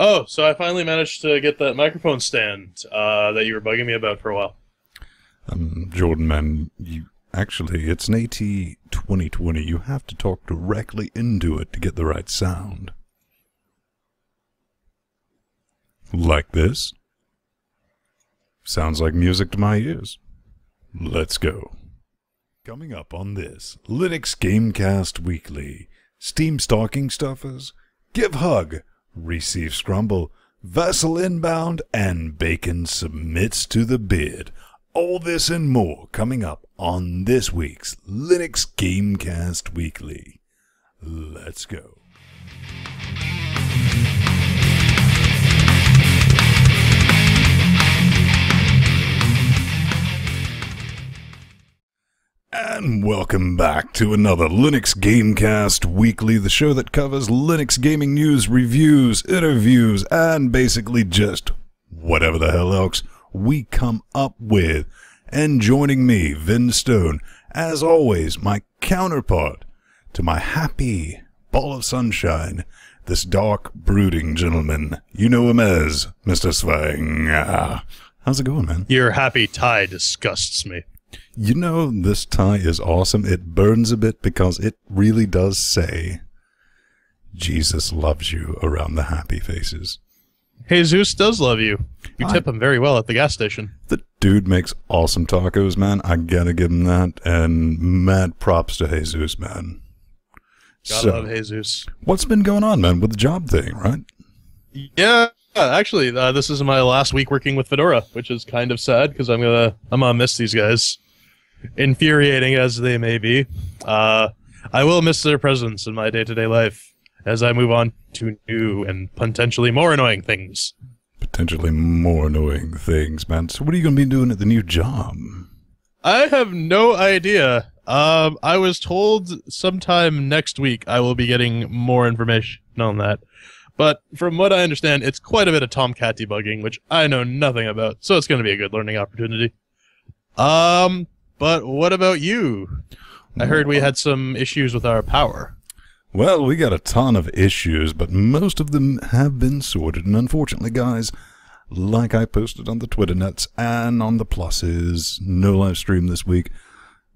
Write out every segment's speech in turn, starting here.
Oh, so I finally managed to get that microphone stand that you were bugging me about for a while. Jordan, man, it's an AT2020. You have to talk directly into it to get the right sound. Like this. Sounds like music to my ears. Let's go. Coming up on this LinuxGamecast Weekly, Steam Stocking Stuffers, Give Hug, Receive Scrumble, Vessel Inbound, and Bacon Submits to the Bid. All this and more coming up on this week's LinuxGamecast Weekly. Let's go. And welcome back to another LinuxGamecast Weekly, the show that covers Linux gaming news, reviews, interviews, and basically just whatever the hell else we come up with. And joining me, Vin Stone, as always, my counterpart to my happy ball of sunshine, this dark, brooding gentleman. You know him as Mr. Svang. How's it going, man? Your happy tie disgusts me. You know, this tie is awesome. It burns a bit because it really does say, Jesus loves you around the happy faces. Jesus does love you. You tip him very well at the gas station. The dude makes awesome tacos, man. I gotta give him that. And mad props to Jesus, man. Gotta love Jesus. What's been going on, man, with the job thing, right? Yeah, actually, this is my last week working with Fedora, which is kind of sad because I'm gonna miss these guys, infuriating as they may be. I will miss their presence in my day-to-day life as I move on to new and potentially more annoying things. Potentially more annoying things, man. So what are you gonna be doing at the new job? I have no idea. I was told sometime next week I will be getting more information on that. But from what I understand, it's quite a bit of Tomcat debugging, which I know nothing about, so it's going to be a good learning opportunity. But what about you? I heard we had some issues with our power. Well, we got a ton of issues, but most of them have been sorted, and unfortunately, guys, like I posted on the Twitter nets and on the pluses, no live stream this week,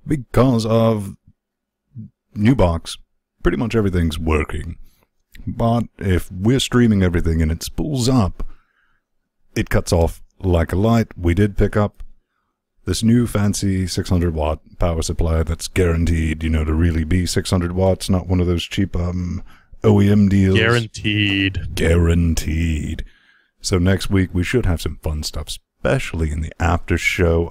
because of new box, pretty much everything's working. But if we're streaming everything and it spools up, it cuts off like a light. We did pick up this new fancy 600 watt power supply that's guaranteed, you know, to really be 600 watts, not one of those cheap OEM deals. Guaranteed. Guaranteed. So next week we should have some fun stuff, especially in the after show.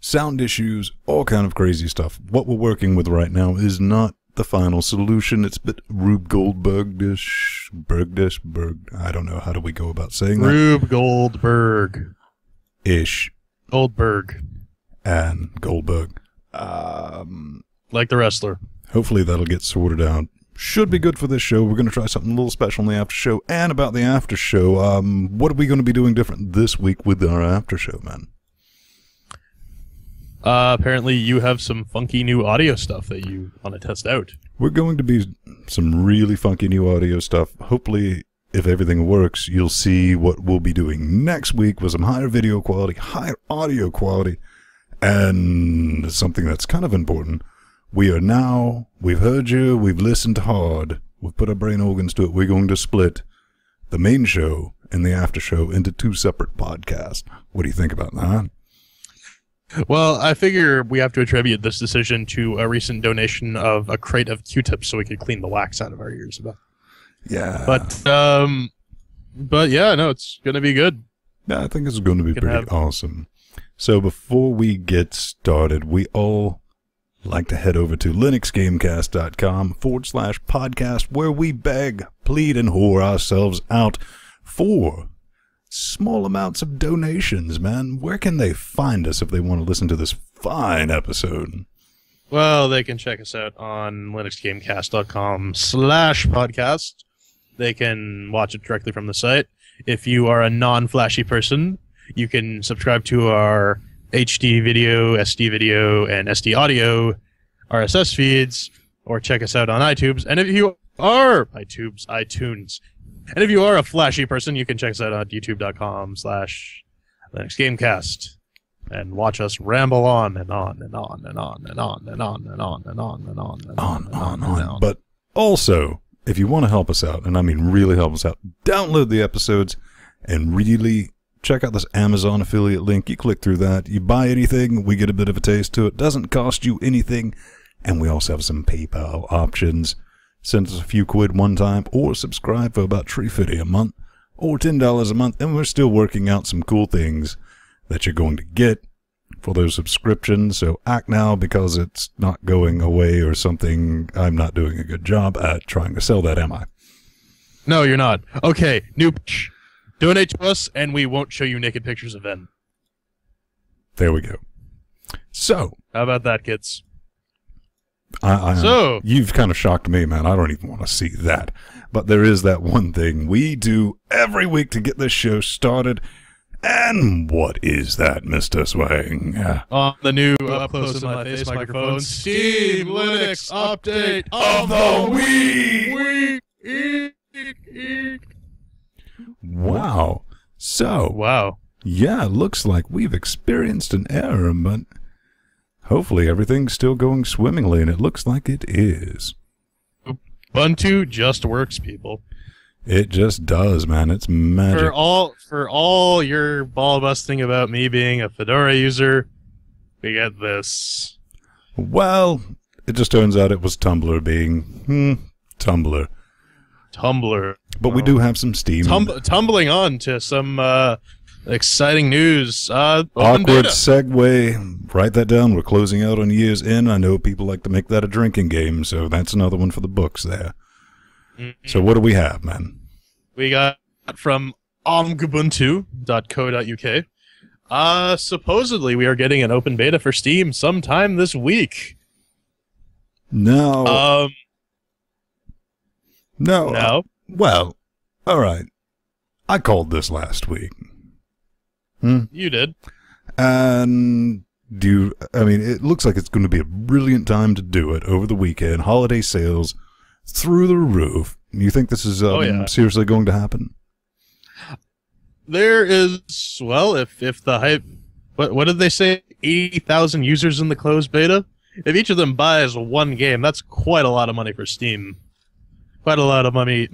Sound issues, all kind of crazy stuff. What we're working with right now is not the final solution. It's a bit Rube Goldberg-ish, I don't know, how do we go about saying that? Rube Goldberg. Ish. Goldberg. And Goldberg. Like the wrestler. Hopefully that'll get sorted out. Should be good for this show. We're going to try something a little special in the after show. And about the after show, what are we going to be doing different this week with our after show, man? Apparently you have some funky new audio stuff that you want to test out. We're going to be some really funky new audio stuff. Hopefully, if everything works, you'll see what we'll be doing next week with some higher video quality, higher audio quality, and something that's kind of important. We've heard you, we've listened hard, we've put our brain organs to it. We're going to split the main show and the after show into two separate podcasts. What do you think about that? Well, I figure we have to attribute this decision to a recent donation of a crate of Q-tips so we could clean the wax out of our ears. Yeah. But yeah, no, it's going to be good. Yeah, I think it's going to be pretty awesome. So before we get started, we all like to head over to linuxgamecast.com/podcast, where we beg, plead, and whore ourselves out for small amounts of donations, man. Where can they find us if they want to listen to this fine episode? Well, they can check us out on linuxgamecast.com/podcast. They can watch it directly from the site. If you are a non-flashy person, you can subscribe to our HD video, SD video, and SD audio RSS feeds, or check us out on iTunes. And if you are iTunes, And if you are a flashy person, you can check us out on youtube.com/LinuxGamecast and watch us ramble on and on and on and on and on and on and on and on and on and on. But also, if you want to help us out, and I mean really help us out, download the episodes and really check out this Amazon affiliate link. You click through that, you buy anything, we get a bit of a taste to it. Doesn't cost you anything, and we also have some PayPal options. Send us a few quid one time, or subscribe for about $3.50 a month, or $10 a month, and we're still working out some cool things that you're going to get for those subscriptions. So act now, because it's not going away or something. I'm not doing a good job at trying to sell that, am I? No, you're not. Okay, new pitch. Donate to us, and we won't show you naked pictures of Ven. There we go. So, how about that, kids? So you've kind of shocked me, man. I don't even want to see that. But there is that one thing we do every week to get this show started. And what is that, Mr. Swang? On the new up-close in my face microphone, Steam Linux update of the week. Wow. So, wow. Yeah, looks like we've experienced an error, but hopefully everything's still going swimmingly, and it looks like it is. Ubuntu just works, people. It just does, man. It's magic. For all your ball busting about me being a Fedora user, we get this. Well, it just turns out it was Tumblr being Tumblr. Tumblr. But we do have some Steam. Tumbling on to some exciting news. Awkward segue. Write that down. We're closing out on year's end. I know people like to make that a drinking game, so that's another one for the books there. So what do we have, man? We got from omgubuntu.co.uk. Supposedly we are getting an open beta for Steam sometime this week. No. No. Well, all right. I called this last week. You did. And it looks like it's going to be a brilliant time to do it over the weekend. Holiday sales through the roof. You think this is seriously going to happen? There is, well, if the hype, what did they say? 80,000 users in the closed beta? If each of them buys one game, that's quite a lot of money for Steam. Quite a lot of money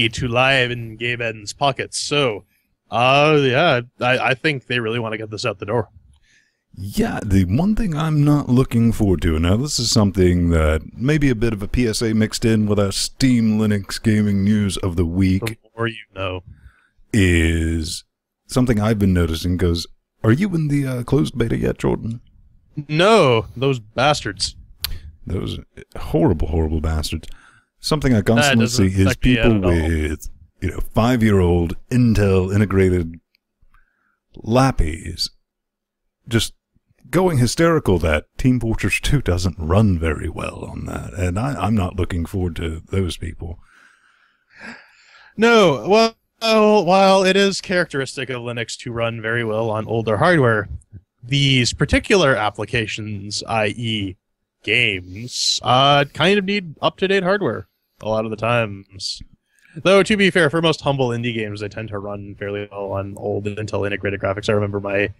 to live in Gabe Eden's pockets. So, I think they really want to get this out the door. Yeah, the one thing I'm not looking forward to, now this is something that maybe a bit of a PSA mixed in with our Steam Linux gaming news of the week. The more you know. Is something I've been noticing, because are you in the closed beta yet, Jordan? No, those bastards. Those horrible, horrible bastards. Something I constantly see is people with, 5-year-old Intel integrated lappies just going hysterical that Team Fortress 2 doesn't run very well on that. And I'm not looking forward to those people. No, well, while it is characteristic of Linux to run very well on older hardware, these particular applications, i.e. games, kind of need up-to-date hardware a lot of the times. Though, to be fair, for most humble indie games, they tend to run fairly well on old Intel integrated graphics. I remember my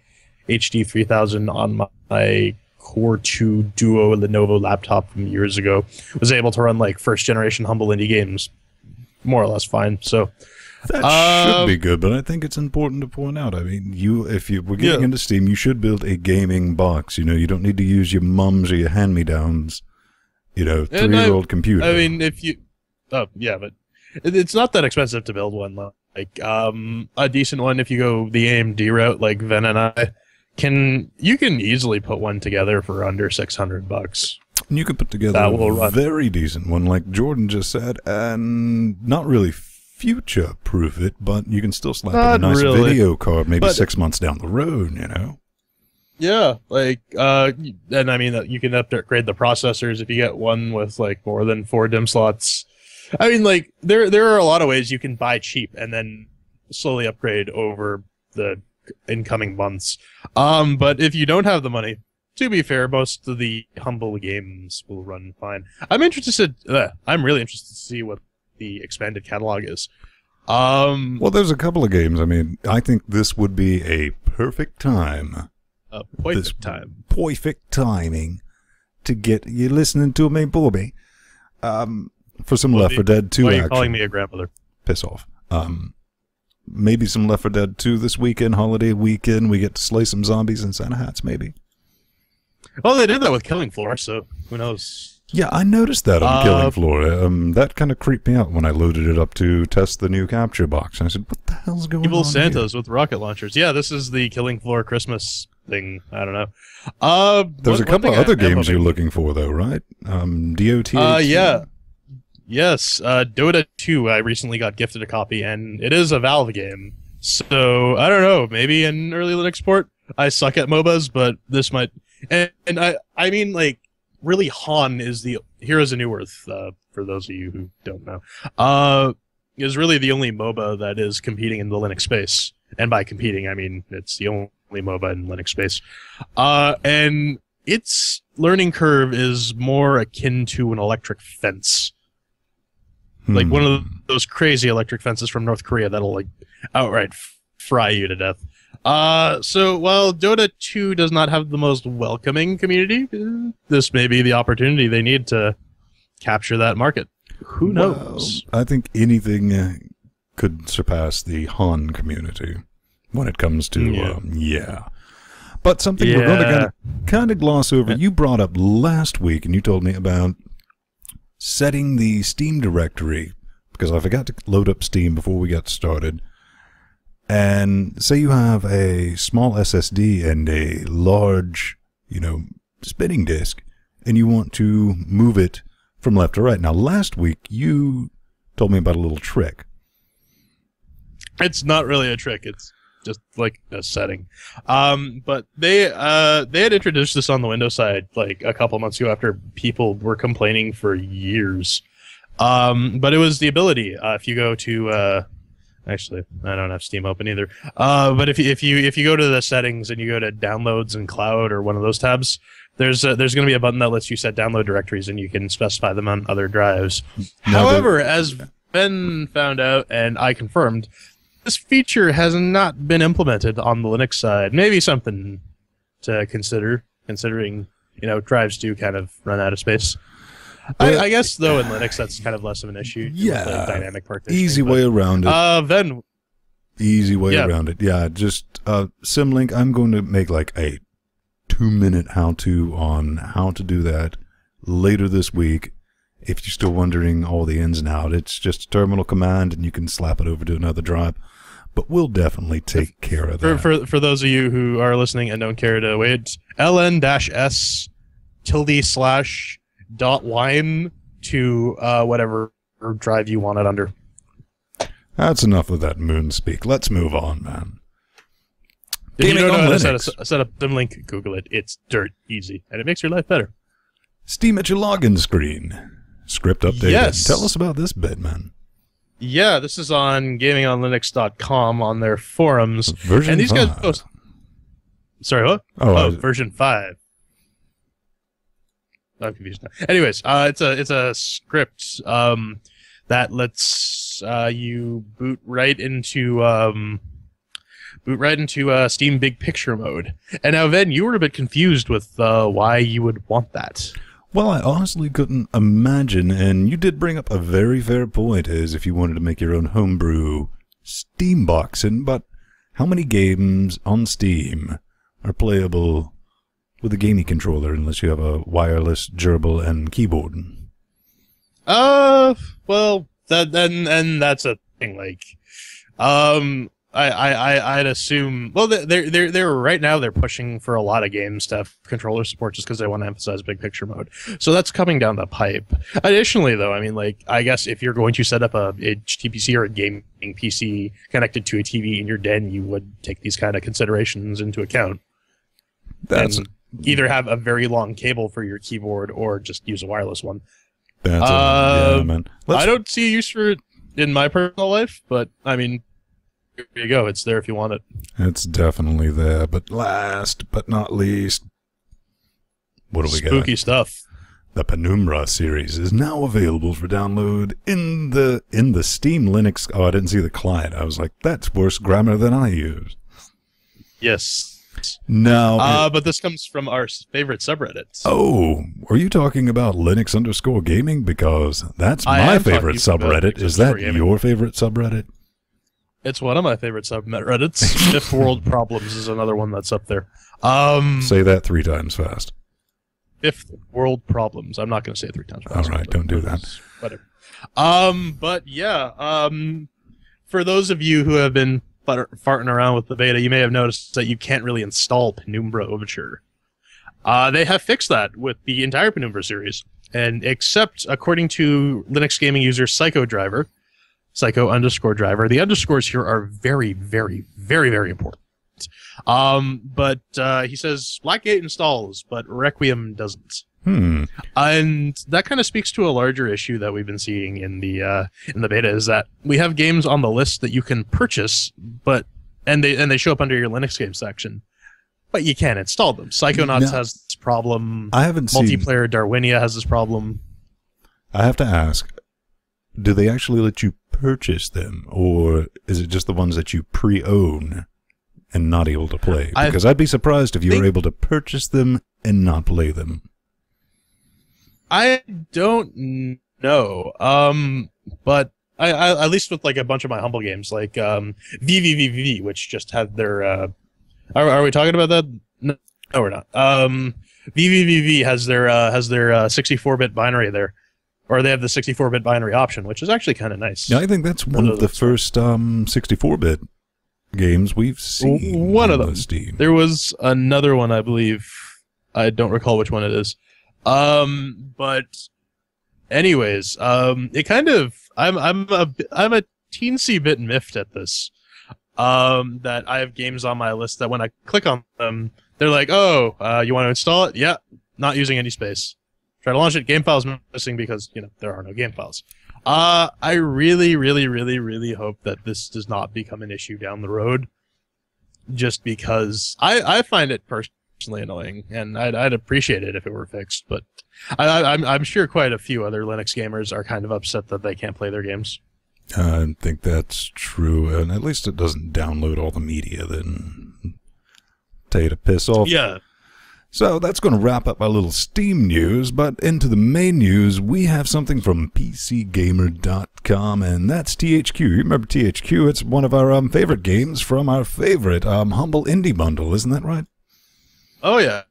HD 3000 on my Core 2 Duo Lenovo laptop from years ago was able to run like first-generation humble indie games more or less fine. So that should be good, but I think it's important to point out. I mean, if you were getting into Steam, you should build a gaming box. You don't need to use your mums or your hand-me-downs. 3-year-old computer. I mean, if you, but it's not that expensive to build one. Like a decent one, if you go the AMD route, like Ven and I, you can easily put one together for under $600. You could put together a very decent one, like Jordan just said, and not really future-proof it, but you can still slap in a nice video card maybe 6 months down the road, Yeah, like, and I mean, you can upgrade the processors if you get one with, like, more than 4 DIMM slots. I mean, like, there are a lot of ways you can buy cheap and then slowly upgrade over the incoming months. But if you don't have the money, to be fair, most of the humble games will run fine. I'm really interested to see what the expanded catalog is. Well, there's a couple of games. I mean, I think this would be a perfect time. Perfect timing to get you listening to me, Bobby. For some Left 4 Dead 2 Why are you action. calling me a grandmother? Piss off. Maybe some Left 4 Dead 2 this weekend, holiday weekend. We get to slay some zombies in Santa hats, maybe. Well, they did that with Killing Floor, so who knows? Yeah, I noticed that on Killing Floor. That kind of creeped me out when I loaded it up to test the new capture box. I said, what the hell's going on Evil Santas here? with rocket launchers. Yeah, this is the Killing Floor Christmas thing. I don't know. There's a couple of other games you're looking for, though, right? DOT? Yeah. Yes, Dota 2, I recently got gifted a copy, and it is a Valve game. So, I don't know, maybe an early Linux port? I suck at MOBAs, but this might... And I mean, like, really, Han is the... Heroes of New Earth, for those of you who don't know, is really the only MOBA that is competing in the Linux space. And by competing, I mean, it's the only MOBA in Linux space. And its learning curve is more akin to an electric fence. Like one of those crazy electric fences from North Korea that'll like outright fry you to death. So while Dota 2 does not have the most welcoming community, this may be the opportunity they need to capture that market. Who knows? Well, I think anything could surpass the Han community when it comes to But something we're going to kind of gloss over. You brought up last week, and you told me about setting the Steam directory, because I forgot to load up Steam before we got started. And say you have a small SSD and a large, spinning disk, and you want to move it from left to right. Now, last week, you told me about a little trick. It's not really a trick. It's just like a setting. But they had introduced this on the Windows side like a couple months ago after people were complaining for years. But it was the ability, if you go to actually I don't have Steam open either. But if you go to the settings and you go to downloads and cloud or one of those tabs, there's going to be a button that lets you set download directories and you can specify them on other drives. However, as Ben found out and I confirmed, this feature has not been implemented on the Linux side. Maybe something to consider, considering drives do kind of run out of space. I guess though in Linux that's kind of less of an issue. Yeah, with the dynamic partitioning. Easy way around it. Then easy way around it. Yeah, just Symlink. I'm going to make like a 2-minute how-to on how to do that later this week. If you're still wondering all the ins and outs, it's just a terminal command and you can slap it over to another drive. But we'll definitely take care of that. For those of you who are listening and don't care to wait, ln-s/.wine to whatever drive you want it under. That's enough of that moon speak. Let's move on, man. If you don't know how to set up Symlink, Google it. It's dirt easy, and it makes your life better. Steam at your login screen. Script updated. Yes. Tell us about this bit, man. Yeah, this is on gamingonlinux.com on their forums. Version and these 5. guys post... Sorry, what? Version 5. I'm confused now. Anyways, it's a script that lets you boot right into Steam Big Picture mode. And now, Ven, you were a bit confused with why you would want that. Well, I honestly couldn't imagine, and you did bring up a very fair point, as if you wanted to make your own homebrew Steam boxing, but how many games on Steam are playable with a gaming controller unless you have a wireless gerbil and keyboard? Well, that's a thing, like, I'd assume. Well, they're right now they're pushing for a lot of games to have controller support just because they want to emphasize big picture mode. So that's coming down the pipe. Additionally, though, I mean, like, I guess if you're going to set up a HTPC or a gaming PC connected to a TV in your den, you would take these kind of considerations into account. That's either have a very long cable for your keyboard or just use a wireless one. That's yeah, man. I don't see a use for it in my personal life, but I mean, here you go. It's there if you want it. It's definitely there. But last but not least, what do we got? Spooky stuff. The Penumbra series is now available for download in the Steam Linux. Oh, I didn't see the client. I was like, that's worse grammar than I use. Yes. Now, but this comes from our favorite subreddits. Oh, are you talking about Linux_gaming? Because that's my favorite subreddit. Is that your favorite subreddit? It's one of my favorite subreddits. Fifth World Problems is another one that's up there. Say that 3 times fast. Fifth World Problems. I'm not going to say it 3 times fast. All right, don't do that. Whatever. But yeah, for those of you who have been farting around with the beta, you may have noticed that you can't really install Penumbra Overture. They have fixed that with the entire Penumbra series, and except according to Linux gaming user Psycho_driver, the underscores here are very, very, very, very important. But he says Blackgate installs, but Requiem doesn't. And that kind of speaks to a larger issue that we've been seeing in the beta, is that we have games on the list that you can purchase, and they show up under your Linux game section, but you can't install them. Psychonauts has this problem. I haven't Multiplayer Darwinia has this problem. I have to ask, do they actually let you purchase them, or is it just the ones that you pre-own and not able to play? Because I'd be surprised if you were able to purchase them and not play them. I don't know, but I at least with like a bunch of my Humble games, like VVVV, which just had their. Are we talking about that? No, we're not. VVVV has their 64-bit binary there, or they have the 64-bit binary option, which is actually kind of nice. Yeah, I think that's one of the first 64-bit games we've seen. One of them. Steam. There was another one, I believe. I don't recall which one it is. But anyways, it kind of, I'm a teensy bit miffed at this, that I have games on my list that when I click on them, they're like, oh, you want to install it? Yeah, not using any space. Try to launch it, game files missing because, there are no game files. I really, really, really, really hope that this does not become an issue down the road, just because I find it personally annoying, and I'd appreciate it if it were fixed, but I'm sure quite a few other Linux gamers are kind of upset that they can't play their games. I think that's true, and at least it doesn't download all the media then tell you to piss off. Yeah. So that's going to wrap up our little Steam news, but into the main news, we have something from PCGamer.com, and that's THQ. You remember THQ? It's one of our favorite games from our favorite Humble Indie Bundle, isn't that right? Oh yeah.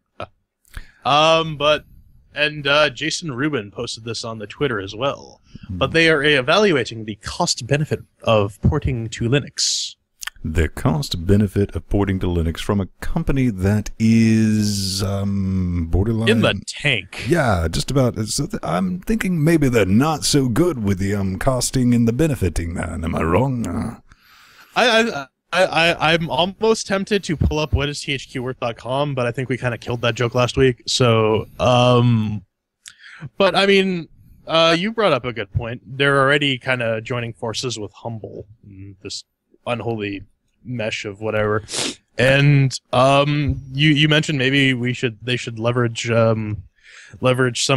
Jason Rubin posted this on the Twitter as well. But they are evaluating the cost-benefit of porting to Linux. The cost-benefit of porting to Linux from a company that is borderline... in the tank. Yeah, just about. So I'm thinking maybe they're not so good with the costing and the benefiting, man. Am I wrong? I'm almost tempted to pull up what is thqworth.com, but I think we kind of killed that joke last week. So, but I mean, you brought up a good point. They're already kind of joining forces with Humble, this unholy mesh of whatever. And you mentioned maybe they should leverage some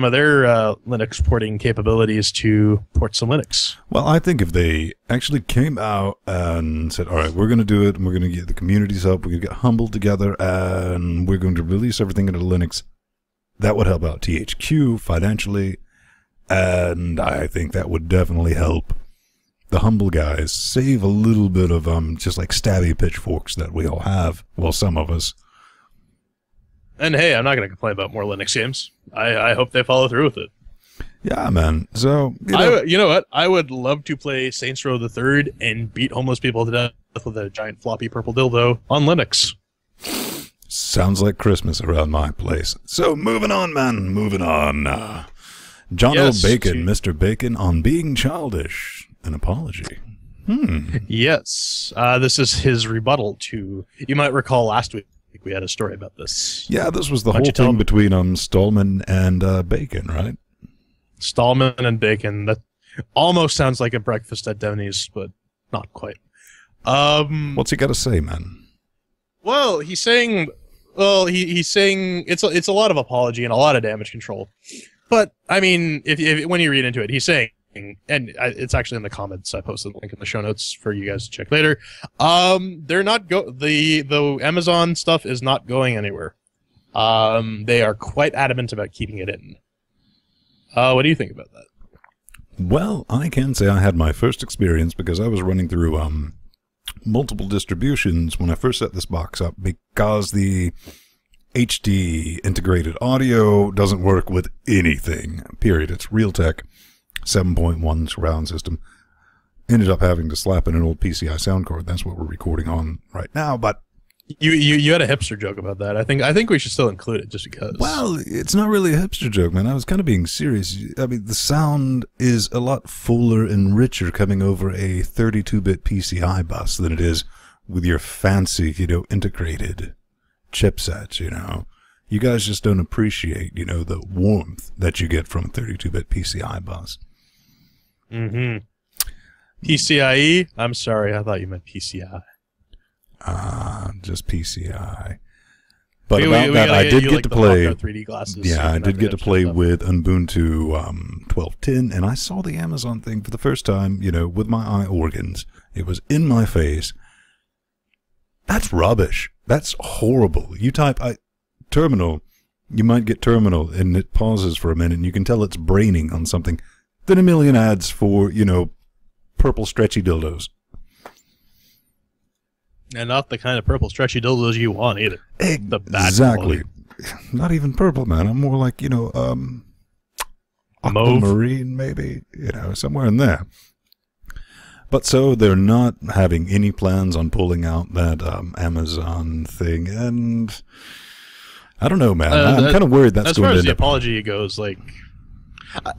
of their Linux porting capabilities to port some Linux. Well, I think if they actually came out and said, all right, we're going to do it, and we're going to get the communities up, we're going to get Humble together, and we're going to release everything into Linux, that would help out THQ financially, and I think that would definitely help the Humble guys save a little bit of just like stabby pitchforks that we all have. Well, some of us. And hey, I'm not going to complain about more Linux games. I hope they follow through with it. Yeah, man. So, you know what? I would love to play Saints Row the Third and beat homeless people to death with a giant floppy purple dildo on Linux. Sounds like Christmas around my place. So, moving on, man. Moving on. John O. Bacon, Mr. Bacon, on being childish. An apology. Yes. This is his rebuttal to... You might recall last week we had a story about this. Yeah, this was the whole thing between Stallman and Bacon, right? Stallman and Bacon. That almost sounds like a breakfast at Denny's, but not quite. What's he got to say, man? Well, he's saying... Well, he's saying it's a lot of apology and a lot of damage control. But I mean, if when you read into it, he's saying, and it's actually in the comments. I posted a link in the show notes for you guys to check later. They're not the Amazon stuff is not going anywhere. They are quite adamant about keeping it in. What do you think about that? Well, I can say I had my first experience because I was running through multiple distributions when I first set this box up, because the HD integrated audio doesn't work with anything, period. It's Realtek 7.1 surround system. Ended up having to slap in an old PCI sound card. That's what we're recording on right now, but you had a hipster joke about that. I think we should still include it just because. Well, it's not really a hipster joke, man. I was kind of being serious. I mean, the sound is a lot fuller and richer coming over a 32-bit PCI bus than it is with your fancy, integrated chipsets, You guys just don't appreciate, the warmth that you get from a 32-bit PCI bus. Mm-hmm. PCIe? I'm sorry, I thought you meant PCI. Just PCI. But I did get to play. 3D glasses. Yeah, I did get to play with Ubuntu 12.10, and I saw the Amazon thing for the first time, with my eye organs. It was in my face. That's rubbish. That's horrible. You type terminal, you might get terminal, and it pauses for a minute, and you can tell it's braining on something. Then a million ads for, purple stretchy dildos. And not the kind of purple stretchy dildos you want either. Exactly. Not even purple, man. I'm more like, aquamarine, maybe, somewhere in there. But so they're not having any plans on pulling out that Amazon thing, and I don't know, man. I'm kind of worried that's going to end up. As far as the apology goes, like,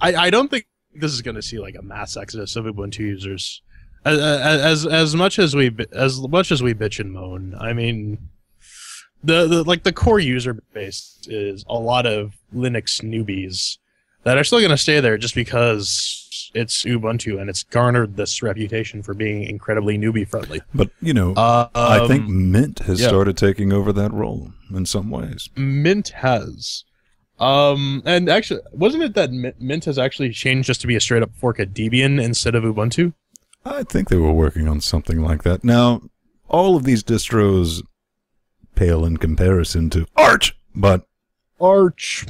I don't think this is going to see like a mass exodus of Ubuntu users. As much as we bitch and moan, I mean, the core user base is a lot of Linux newbies that are still going to stay there just because it's Ubuntu and it's garnered this reputation for being incredibly newbie friendly. But I think Mint has started taking over that role in some ways. Mint has. And actually, wasn't it that Mint has actually changed just to be a straight up fork of Debian instead of Ubuntu? I think they were working on something like that. Now, all of these distros pale in comparison to Arch, but Arch.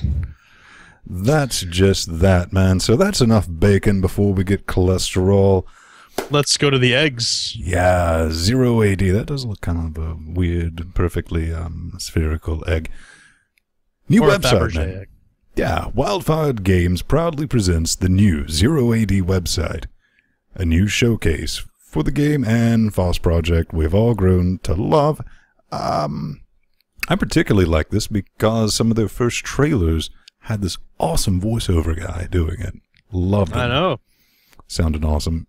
That's just that, man. So that's enough bacon before we get cholesterol. Let's go to the eggs. Yeah, 0AD. That does look kind of a weird, perfectly spherical egg. New website, man. Egg. Yeah, Wildfire Games proudly presents the new 0AD website. A new showcase for the game and FOSS project we've all grown to love. I particularly like this because some of their first trailers had this awesome voiceover guy doing it. Loved it. I know. Sounded awesome.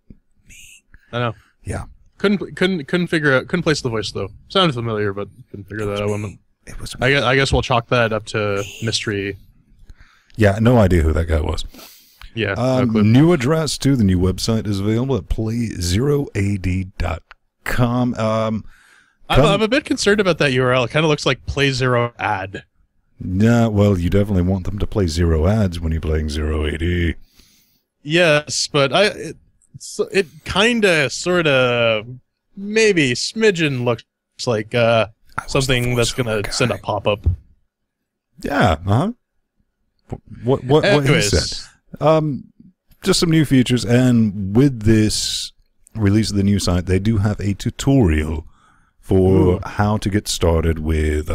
I know. Yeah. Couldn't figure out. Couldn't place the voice though. Sounded familiar, but couldn't figure that out. It was. I guess we'll chalk that up to mystery. Yeah, no idea who that guy was. Yeah. No clue. New address too. The new website is available at play0ad.com. I'm a bit concerned about that URL. It kind of looks like play0ad. Yeah, well, you definitely want them to play 0 ads when you're playing 0AD. Yes, but it kind of, sort of, maybe smidgen looks like something that's going to send a pop-up. Yeah, What he said. Just some new features, and with this release of the new site, they do have a tutorial for how to get started with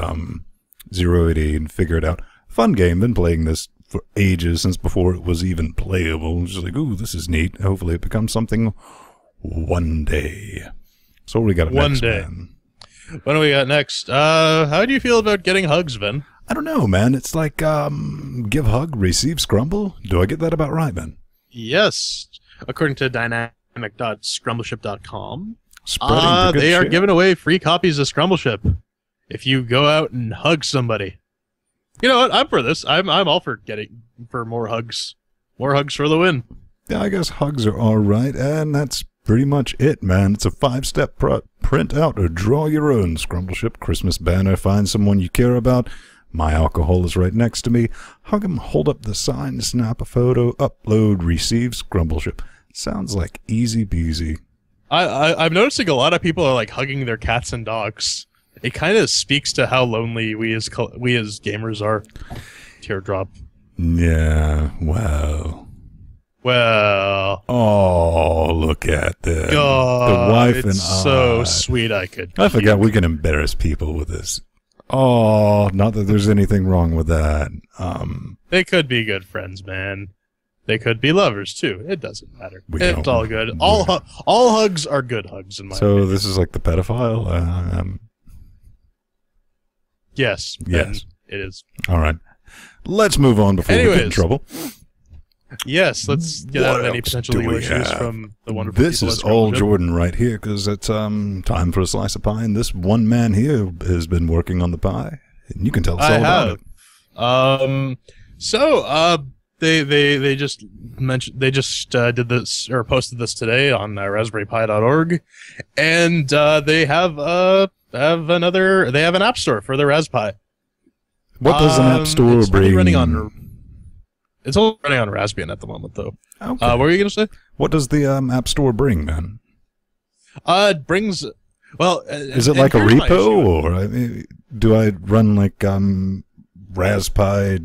0AD and figure it out. Fun game. Been playing this for ages, since before it was even playable. Just like, ooh, this is neat. Hopefully it becomes something one day. So what we got next, man? What do we got next? How do you feel about getting hugs, Vin? I don't know, man. It's like give hug, receive Scrumble. Do I get that about right, man? Yes. According to dynamic.scrumbleship.com, they are giving away free copies of Scrumbleship if you go out and hug somebody. You know what? I'm for this. I'm all for getting more hugs. More hugs for the win. Yeah, I guess hugs are all right, and that's pretty much it, man. It's a 5-step print out or draw your own Scrumbleship Christmas banner. Find someone you care about, My alcohol is right next to me. Hug him, hold up the sign, snap a photo, upload, receive, Scrumble ship. Sounds like easy peasy. I'm noticing a lot of people are like hugging their cats and dogs. It kind of speaks to how lonely we as gamers are. Teardrop. Yeah, wow. Well. Oh, look at this. God, the wife it's and so sweet I could. I forgot we can embarrass people with this. Oh, not that there's anything wrong with that. They could be good friends, man. They could be lovers too. It doesn't matter. It's all good. All hugs are good hugs in my opinion. So this is like the pedophile? Yes. Yes. It is. All right. Let's move on before we get in trouble. Yes, let's get out of any potential legal issues from the wonderful This is all Jordan right here, because it's time for a slice of pie, and this one man here has been working on the pie, and you can tell us all about it. They just mentioned did this or posted this today on raspberrypi.org, and they have an app store for their Raspberry Pi. What does an app store bring? It's all running on Raspbian at the moment, though. Okay. What were you going to say? What does the app store bring, man? It brings... Well... Is it like a repo, or I mean, do I run like Raspberry,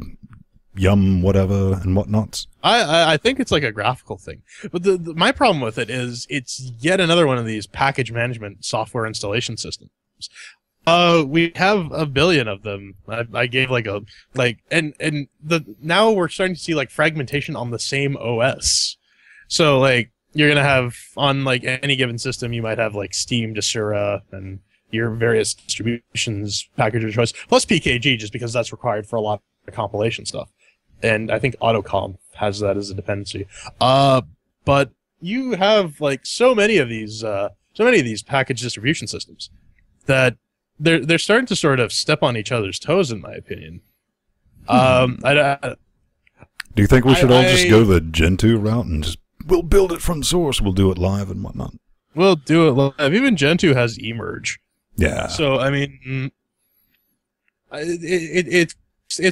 Yum, whatever, and whatnots? I think it's like a graphical thing. But my problem with it is it's yet another one of these package management software installation systems. We have a billion of them. I gave now we're starting to see like fragmentation on the same OS. So like you're gonna have on like any given system, you might have like Steam, Desura, and your various distributions package of choice, plus PKG, just because that's required for a lot of compilation stuff. And I think AutoComp has that as a dependency. But you have like so many of these package distribution systems that they're starting to sort of step on each other's toes, in my opinion. Do you think we should all just go the Gentoo route and just we'll build it from source, we'll do it live and whatnot? We'll do it live. Even Gentoo has emerge. Yeah. So I mean, it's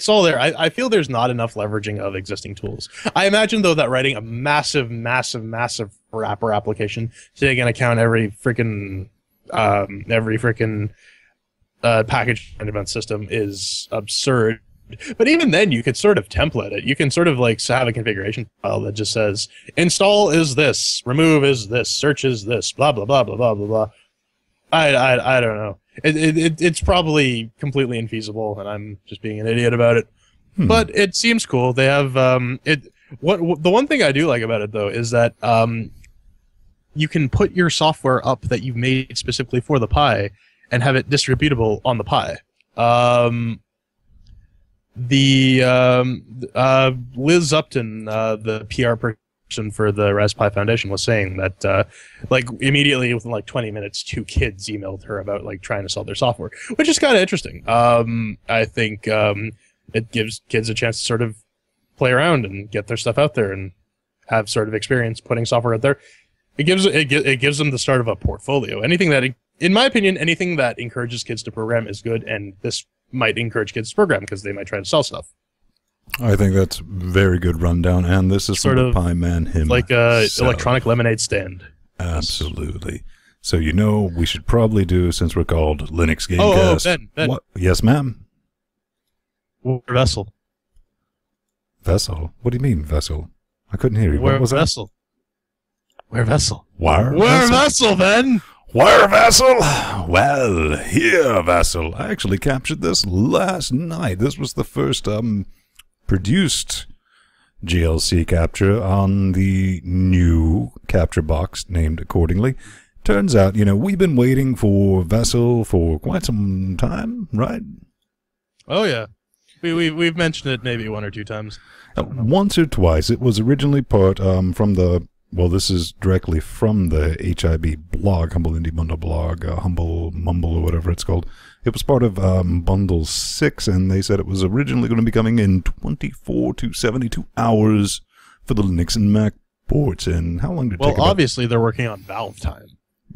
all there. I feel there's not enough leveraging of existing tools. I imagine though that writing a massive wrapper application taking into account every freaking package management system is absurd. But even then, you could sort of template it. You can sort of like have a configuration file that just says install is this, remove is this, search is this, blah blah blah blah blah blah blah. I don't know. It's probably completely infeasible, and I'm just being an idiot about it. But it seems cool. They have the one thing I do like about it though is that you can put your software up that you've made specifically for the Pi and have it distributable on the Pi. Liz Upton, the PR person for the Raspberry Pi Foundation, was saying that like immediately within like 20 minutes, 2 kids emailed her about like trying to sell their software, which is kind of interesting. I think it gives kids a chance to sort of play around and get their stuff out there and have sort of experience putting software out there. It gives them the start of a portfolio. Anything that, in my opinion, anything that encourages kids to program is good, and this might encourage kids to program because they might try to sell stuff. I think that's very good rundown, and this is sort from of the Pi Man himself. Like a electronic lemonade stand. Absolutely. So we should probably do, since we're called LinuxGamecast. Ben. What? Yes, ma'am. Vessel. Vessel? What do you mean, vessel? I couldn't hear you. Where what was vessel? That? Where vessel? Where vessel, Ben? Where vessel? Well, here, vessel. I actually captured this last night. This was the first produced GLC capture on the new capture box, named accordingly. Turns out, we've been waiting for Vessel for quite some time, right? Oh yeah, we've mentioned it maybe 1 or 2 times. Once or twice. It was originally part from the. Well, this is directly from the HIB blog, Humble Indie Bundle blog, Humble Mumble or whatever it's called. It was part of Bundle 6, and they said it was originally going to be coming in 24 to 72 hours for the Linux and Mac ports. And how long did it take? Well, obviously they're working on Valve time.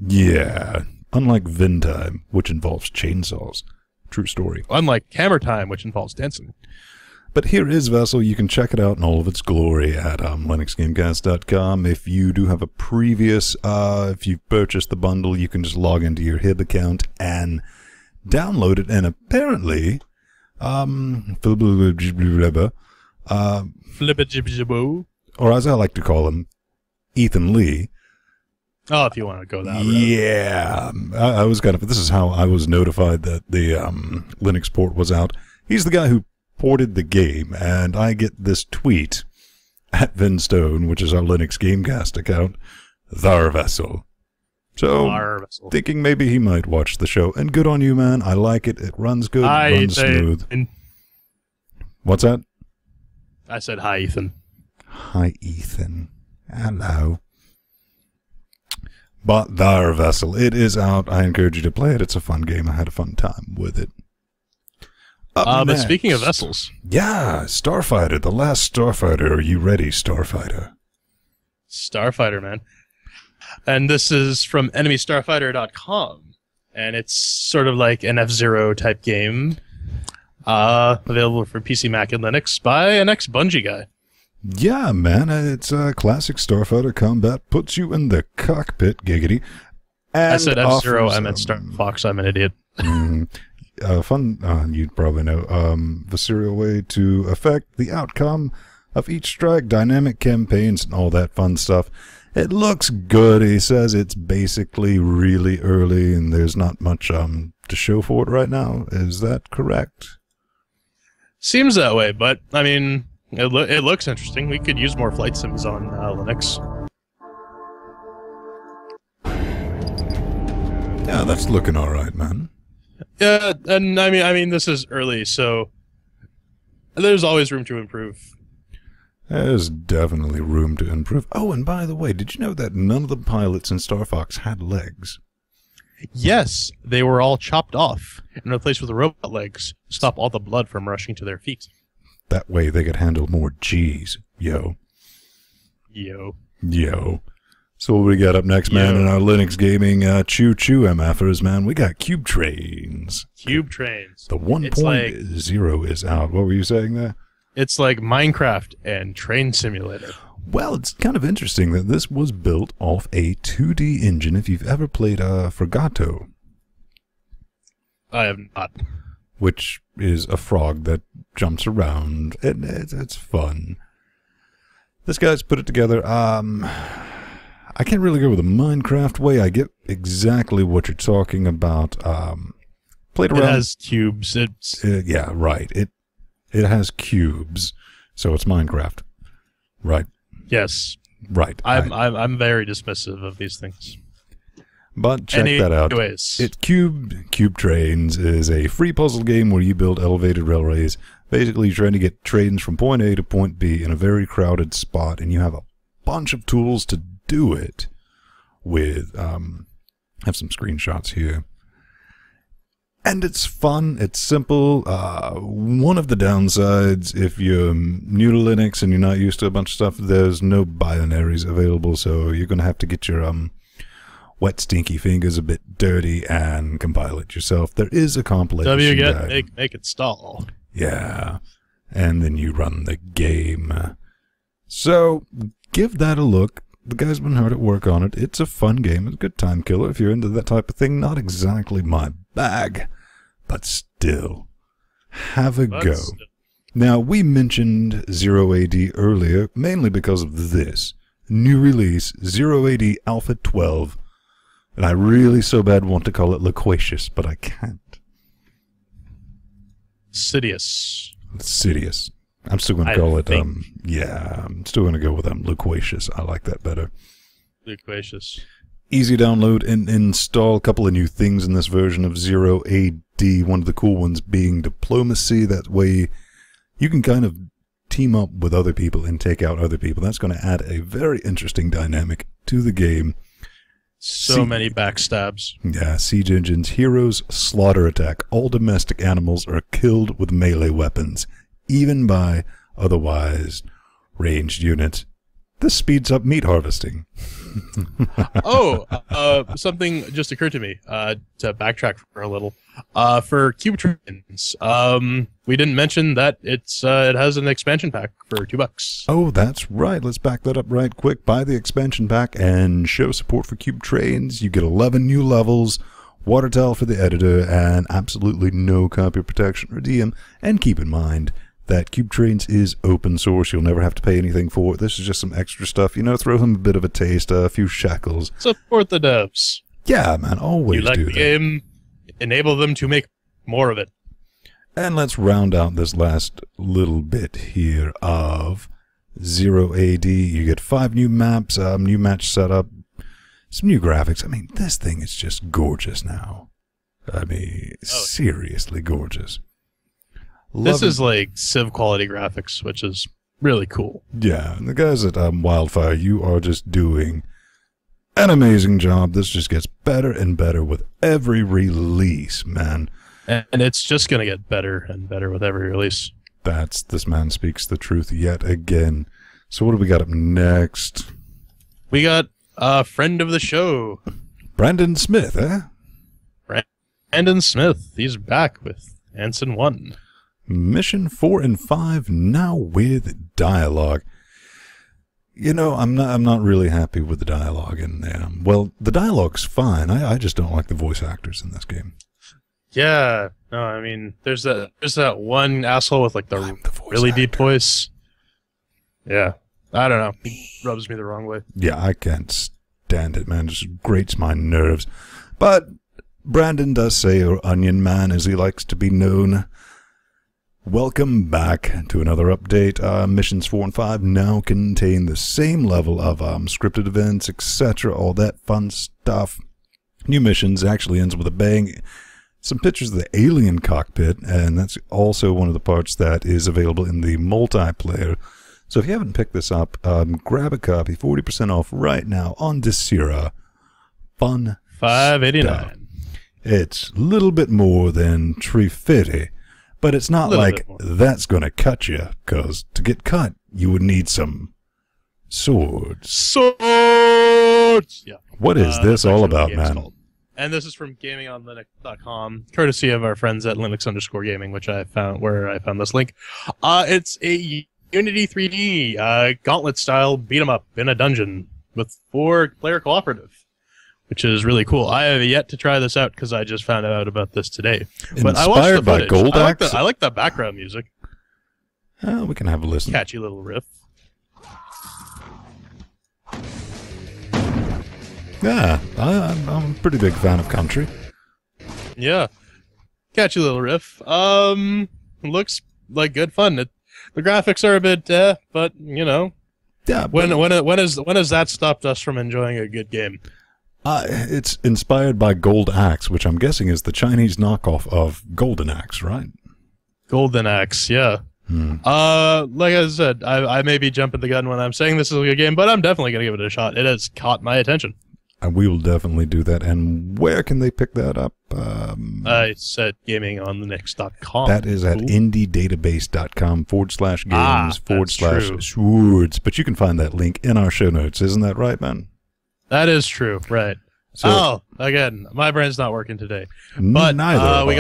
Yeah, unlike Vin time, which involves chainsaws. True story. Unlike Hammer Time, which involves dancing. But here is Vessel. You can check it out in all of its glory at LinuxGamecast.com. If you do have a previous, if you've purchased the bundle, you can just log into your HIB account and download it. And apparently, or as I like to call him, Ethan Lee. Oh, if you want to go that route. Yeah. I was this is how I was notified that the Linux port was out. He's the guy who ported the game, and I get this tweet at Vinstone, which is our Linux Gamecast account, Thar Vessel. So, thinking maybe he might watch the show, and good on you, man. I like it. It runs good, runs smooth. What's that? I said hi, Ethan. Hi, Ethan. Hello. But Thar Vessel, it is out. I encourage you to play it. It's a fun game. I had a fun time with it. But speaking of vessels. Yeah, Starfighter, the last Starfighter. Are you ready, Starfighter? Starfighter, man. And this is from EnemyStarfighter.com. And it's sort of like an F-Zero type game. Available for PC, Mac, and Linux by an ex-Bungie guy. Yeah, man. It's a classic Starfighter combat. Puts you in the cockpit, giggity. And I said F-Zero, I meant Star Fox. I'm an idiot. Fun, you'd probably know, the serial way to affect the outcome of each strike, dynamic campaigns, and all that fun stuff. It looks good. He says it's basically really early, and there's not much to show for it right now. Is that correct? Seems that way, but, I mean, it looks interesting. We could use more flight sims on Linux. Yeah, that's looking all right, man. Yeah, and I mean, this is early, so there's always room to improve. There's definitely room to improve. Oh, and by the way, did you know that none of the pilots in Star Fox had legs? Yes, they were all chopped off and replaced with robot legs to stop all the blood from rushing to their feet. That way they could handle more G's. Yo. Yo. Yo. So what we got up next, man, in our Linux gaming choo-choo MFers, man? We got Cube Trains. Cube Trains. The 1.0 is out. What were you saying there? It's like Minecraft and Train Simulator. Well, it's kind of interesting that this was built off a 2D engine. If you've ever played Fregato. I have not. Which is a frog that jumps around. It's fun. This guy's put it together. I can't really go with the Minecraft way. I get exactly what you're talking about. Played around. It has cubes. Yeah, right. It has cubes, so it's Minecraft. Right. Yes. Right. I'm very dismissive of these things. But check that out. Cube Trains is a free puzzle game where you build elevated railways. Basically, you're trying to get trains from point A to point B in a very crowded spot, and you have a bunch of tools to do it with. I have some screenshots here. And it's fun, it's simple. One of the downsides, if you're new to Linux and you're not used to a bunch of stuff, there's no binaries available, so you're going to have to get your wet, stinky fingers a bit dirty and compile it yourself. There is a compilation guide. Make it stall. Yeah, and then you run the game. So, give that a look. The guy's been hard at work on it. It's a fun game. It's a good time killer if you're into that type of thing. Not exactly my bag, but still, have a go. Now, we mentioned Zero AD earlier, mainly because of this. New release, Zero AD Alpha 12. And I really so bad want to call it loquacious, but I can't. Sidious. I'm still going to call it, yeah, I'm still going to go with loquacious. I like that better. Loquacious. Easy download and install. A couple of new things in this version of Zero AD. One of the cool ones being diplomacy. That way you can kind of team up with other people and take out other people. That's going to add a very interesting dynamic to the game. So many backstabs. Yeah, Siege Engine's heroes slaughter attack. All domestic animals are killed with melee weapons, even by otherwise ranged units. This speeds up meat harvesting. Something just occurred to me, to backtrack for a little. For Cube Trains, we didn't mention that it has an expansion pack for $2. Oh, that's right. Let's back that up right quick. Buy the expansion pack and show support for Cube Trains. You get 11 new levels, water towel for the editor, and absolutely no copy protection or DM. And keep in mind that Cube Trains is open source. You'll never have to pay anything for it. This is just some extra stuff. You know, throw them a bit of a taste, a few shekels. Support the devs. Yeah, man, always you like do the that. Game, enable them to make more of it. And let's round out this last little bit here of 0 AD. You get 5 new maps, new match setup, some new graphics. I mean, this thing is just gorgeous now. I mean, seriously gorgeous. This is like Civ quality graphics, which is really cool. Yeah, and the guys at Wildfire, you are just doing an amazing job. This just gets better and better with every release, man. And it's just going to get better and better with every release. This man speaks the truth yet again. So what do we got up next? We got a friend of the show. Brandon Smith, eh? Brandon Smith. He's back with Anson 1. Mission 4 and 5 now with dialogue. You know, I'm not really happy with the dialogue in there. Well, the dialogue's fine. I just don't like the voice actors in this game. Yeah, no, I mean, there's that one asshole with like the really deep voice. Yeah, I don't know. He rubs me the wrong way. Yeah, I can't stand it, man. It just grates my nerves. But Brandon does say, or Onion Man, as he likes to be known. Welcome back to another update. Missions 4 and 5 now contain the same level of scripted events, etc., all that fun stuff. New missions actually ends with a bang. Some pictures of the alien cockpit, and that's also one of the parts that is available in the multiplayer. So if you haven't picked this up, grab a copy, 40% off right now on Desira. Fun $5.89. stuff. It's a little bit more than $3.50. But it's not like that's going to cut you, because to get cut, you would need some swords. Swords! Yeah. What is this all about, man? And this is from gamingonlinux.com, courtesy of our friends at Linux_gaming, which I found this link. It's a Unity 3D gauntlet style beat 'em up in a dungeon with 4-player cooperative, which is really cool. I have yet to try this out because I just found out about this today. But I watched the footage. By Gold Axe? I like the background music. We can have a listen. Catchy little riff. Yeah, I'm a pretty big fan of country. Yeah, catchy little riff. Looks like good fun. The graphics are a bit, but you know. Yeah. When has that stopped us from enjoying a good game? It's inspired by Gold Axe, which I'm guessing is the Chinese knockoff of Golden Axe, right? Golden Axe, yeah. Like I said, I may be jumping the gun when I'm saying this is a good game, but I'm definitely going to give it a shot. It has caught my attention. And we will definitely do that. And where can they pick that up? It's at gamingonlinux.com. That is at indiedatabase.com/games/swords. But you can find that link in our show notes. Isn't that right, man? That is true, right. So, again, my brain's not working today. But neither we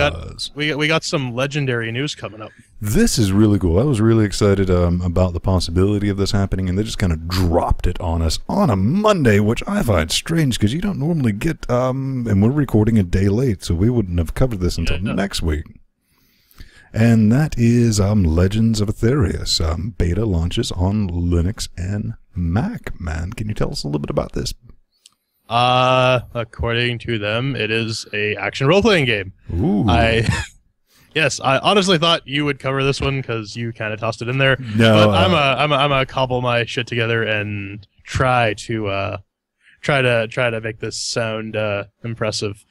got some legendary news coming up. This is really cool. I was really excited about the possibility of this happening, and they just kind of dropped it on us on a Monday, which I find strange because you don't normally get, and we're recording a day late, so we wouldn't have covered this until next week. And that is Legends of Theoria. Beta launches on Linux and Mac. Man, can you tell us a little bit about this? According to them, it is a action role-playing game. Ooh. Yes, I honestly thought you would cover this one because you kind of tossed it in there. No, but I'm a cobble my shit together and try to make this sound impressive.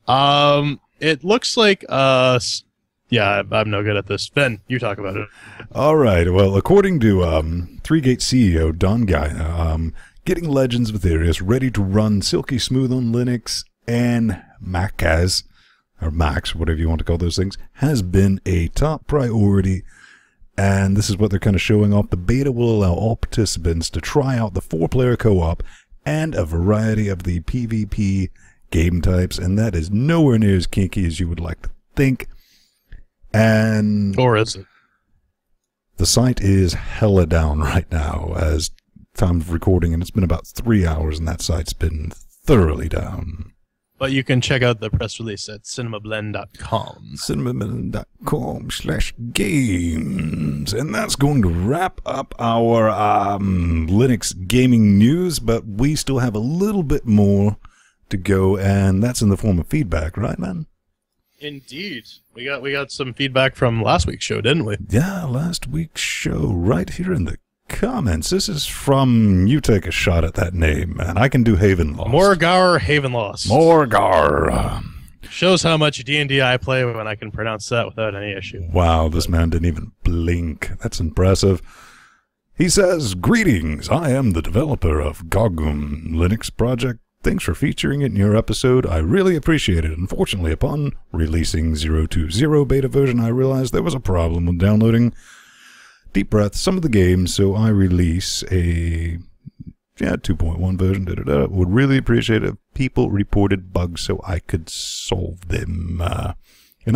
It looks like yeah, I'm no good at this. Ben, you talk about it. All right. Well, according to 3Gate CEO Don Gaina, getting Legends of Theoria ready to run silky smooth on Linux and Macs, or Macs, whatever you want to call those things, has been a top priority. And this is what they're kind of showing off. The beta will allow all participants to try out the 4-player co-op and a variety of the PvP game types, and that is nowhere near as kinky as you would like to think. And or is it? The site is hella down right now as time of recording, and it's been about 3 hours, and that site's been thoroughly down. But you can check out the press release at cinemablend.com. Cinemablend.com/games. And that's going to wrap up our Linux gaming news, but we still have a little bit more to go, and that's in the form of feedback, right, man? Indeed. We got some feedback from last week's show, didn't we? Yeah, last week's show, right here in the comments. This is from, you take a shot at that name, man. I can do Havenlost. Morgar Havenlost. Morgar. Shows how much D&D I play when I can pronounce that without any issue. Wow, this man didn't even blink. That's impressive. He says, "Greetings, I am the developer of Gogum Linux project. Thanks for featuring it in your episode. I really appreciate it. Unfortunately, upon releasing 0.20 beta version, I realized there was a problem with downloading, deep breath, some of the games, so I release a 2.1 version. Would really appreciate it if people reported bugs so I could solve them."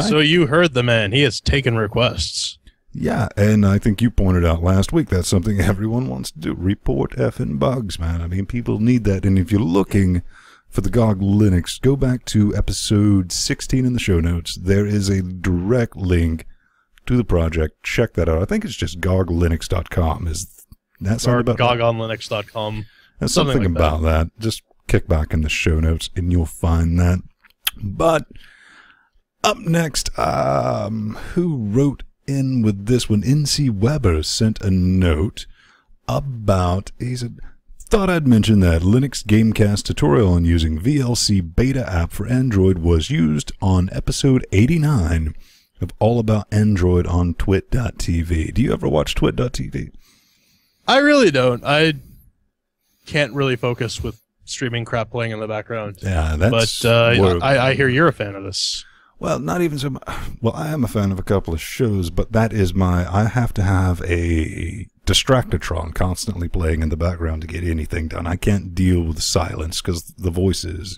So you heard the man. He has taken requests. Yeah, and I think you pointed out last week that's something everyone wants to do. Report effing bugs, man. I mean, people need that. And if you're looking for the GOG Linux, go back to episode 16 in the show notes. There is a direct link to the project. Check that out. I think it's just goglinux.com. Is that something about gogonlinux.com? That's something like about that. Just kick back in the show notes and you'll find that. But up next, who wrote in with this one? NC Weber sent a note about, he said, "Thought I'd mention that Linux Gamecast tutorial on using VLC beta app for Android was used on episode 89 of All About Android on twit.tv. Do you ever watch twit.tv? I really don't. I can't really focus with streaming crap playing in the background. Yeah, that's... But I hear you're a fan of this. Well, not even so much. Well, I am a fan of a couple of shows, but that is I have to have a distractotron constantly playing in the background to get anything done. I can't deal with silence because the voices,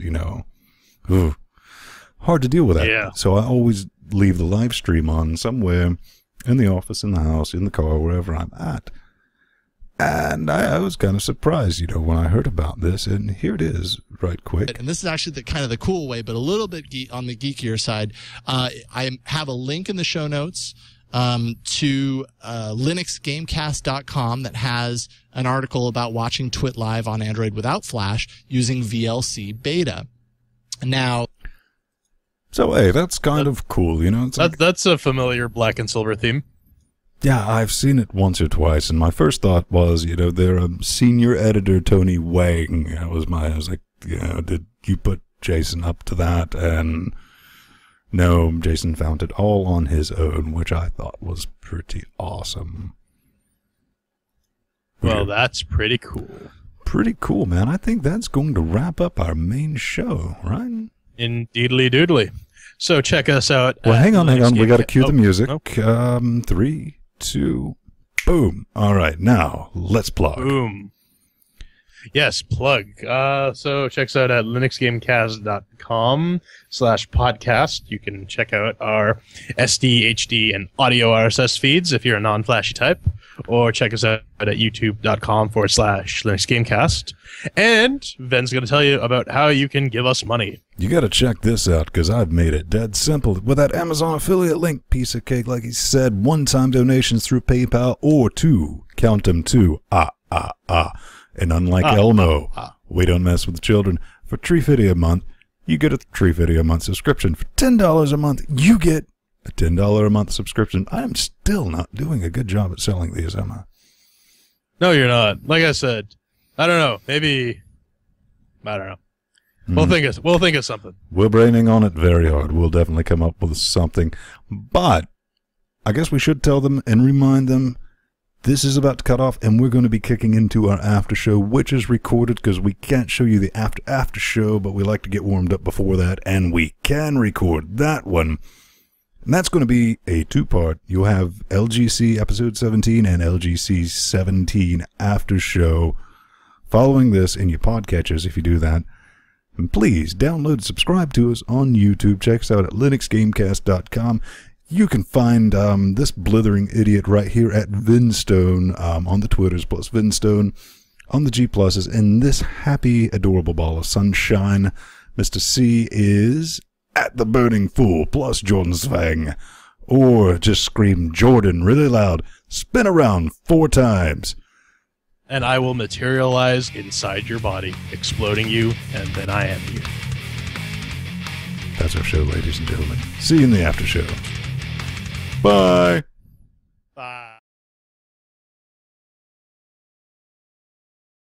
hard to deal with that. Yeah. So I always leave the live stream on somewhere in the office, in the house, in the car, wherever I'm at. And I was kind of surprised, when I heard about this, and here it is, right quick. And this is actually the cool way, but a little bit on the geekier side. I have a link in the show notes to LinuxGamecast.com that has an article about watching Twit live on Android without Flash using VLC beta. Now, so hey, that's kind of cool, That's a familiar black and silver theme. Yeah, I've seen it once or twice, and my first thought was, their senior editor, Tony Wang, I was like, did you put Jason up to that? And no, Jason found it all on his own, which I thought was pretty awesome. Well, that's pretty cool. Pretty cool, man. I think that's going to wrap up our main show, right? Indeedly doodly. So check us out. Well, hang on. We got to cue the music. Oh. 3, 2, boom. All right, now let's plug. Boom. Yes, plug. So check us out at linuxgamecast.com/podcast. You can check out our SD, HD, and audio RSS feeds if you're a non-flashy type, or check us out at youtube.com/linuxgamecast. And Ven's going to tell you about how you can give us money. You got to check this out because I've made it dead simple with that Amazon affiliate link. Piece of cake, like he said. One-time donations through PayPal or count them two. And unlike Elmo, we don't mess with children. For $3.50 a month, you get a $3.50 a month subscription. For $10 a month, you get a $10 a month subscription. I'm still not doing a good job at selling these, am I? No, you're not. Like I said, I don't know. Maybe, I don't know. We'll think of something. We're braining on it very hard. We'll definitely come up with something. But I guess we should tell them and remind them this is about to cut off, and we're going to be kicking into our after show, which is recorded because we can't show you the after show, but we like to get warmed up before that, and we can record that one. And that's going to be a two-part. You'll have LGC episode 17 and LGC 17 after show following this in your podcatchers if you do that. And please download and subscribe to us on YouTube. Check us out at LinuxGamecast.com. You can find this blithering idiot right here at Vinstone on the Twitters, plus Vinstone on the G+, and this happy, adorable ball of sunshine, Mr. C, is at the Burning Fool, plus Jordan Svang. Or just scream Jordan really loud, spin around 4 times. And I will materialize inside your body, exploding you, and then I am you. That's our show, ladies and gentlemen. See you in the after show. Bye.